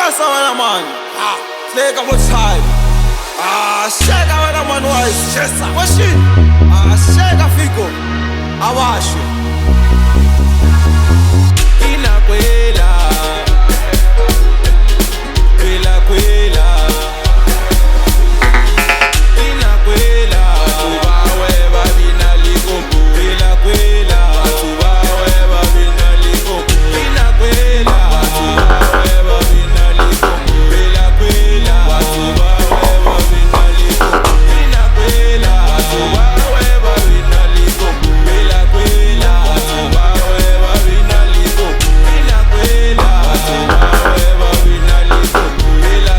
Shasa wena man. Sleka mo time. Sheka wena man wise. Shesa. Machine. Sheka Fico. Awashe. Inakwela. Kwela. Inakwela. Tubawe babina likompo. Kwela. Tubawe babina likompo. Inakwela. Tubawe babina likompo. Kwela. Tubawe babina likompo. Inakwela. Tubawe babina likompo. Kwela. Tubawe babina likompo. Inakwela. Tubawe babina likompo. Kwela.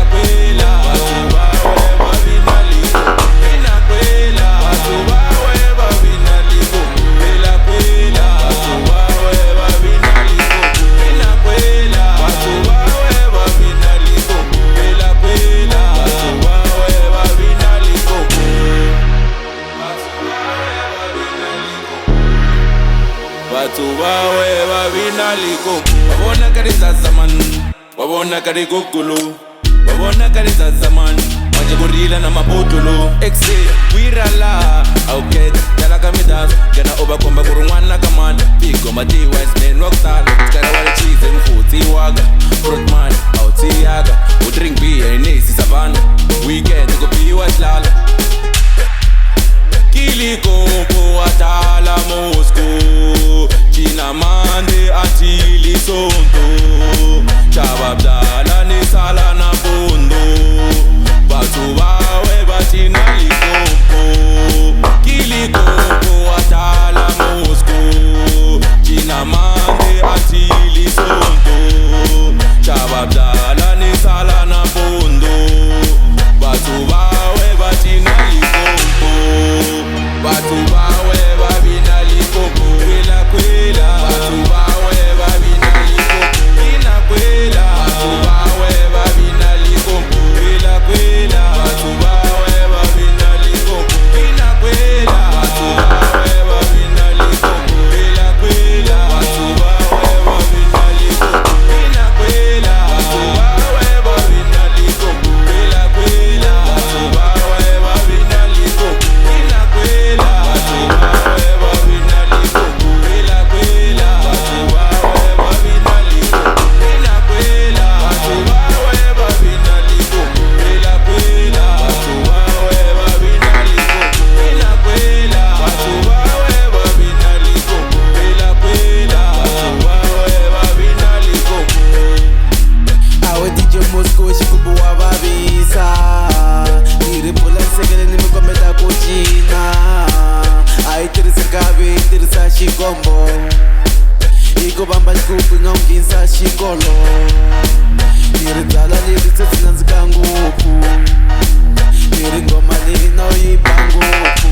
Tubawe babina likompo. Inakwela. Tubawe babina likompo. Kwela. Tubawe babina likompo. Inakwela. Tubawe babina likompo. Kwela. Tubawe babina likompo. Batho bawe babina likompo. Wabona ka dizazaman, wabona ka digugulu, wabona ka dizazaman. Manje gorila na mabotolo. Exe wirala, okay. Yala kamidazo, gana obakomba kurungwana kamanda. Pico mati west men rockstar. Skara wale cheese and food waga. Frutman, auti yaga. We drink beer in easy savannah. Weekend go be west lala. Kiliko atala Moscow. China mande atili sonto. Chababdala ni sala na bondo. Batho bawe batina likompo. Kiliko atala Moscow. China mande atili sonto. Chababdala ni sala na bondo. Batho bawe batina likompo. Batho bawe babina likompo. Kwela. Batho bawe babina likompo. Inakwela. Batho bawe babina likompo. Kwela. Batho bawe babina likompo. Inakwela. Batho bawe babina likompo. Kwela. Batho bawe babina likompo. Inakwela. Batho bawe babina likompo. Kwela. Batho bawe babina likompo. Inakwela. Batho bawe babina likompo. Kwela. Batho bawe babina likompo. Inakwela. Batho bawe babina likompo. Kwela. Batho bawe babina likompo. Inakwela. Batho bawe babina likompo. Kwela. Batho bawe babina likompo. Awe DJ Moscow xigubu wa vavisa. Iri pula nsekele ni mikometa ku cina. A yi tirhisi nkavi yi tirhisa xikombo. Yi ku vamba xigubu yi nga n'wi nghenisa xikolo. Ni ri byala leri se byi nandzika ngopfu. Ni ri ngoma leyi na yi ba ngopfu.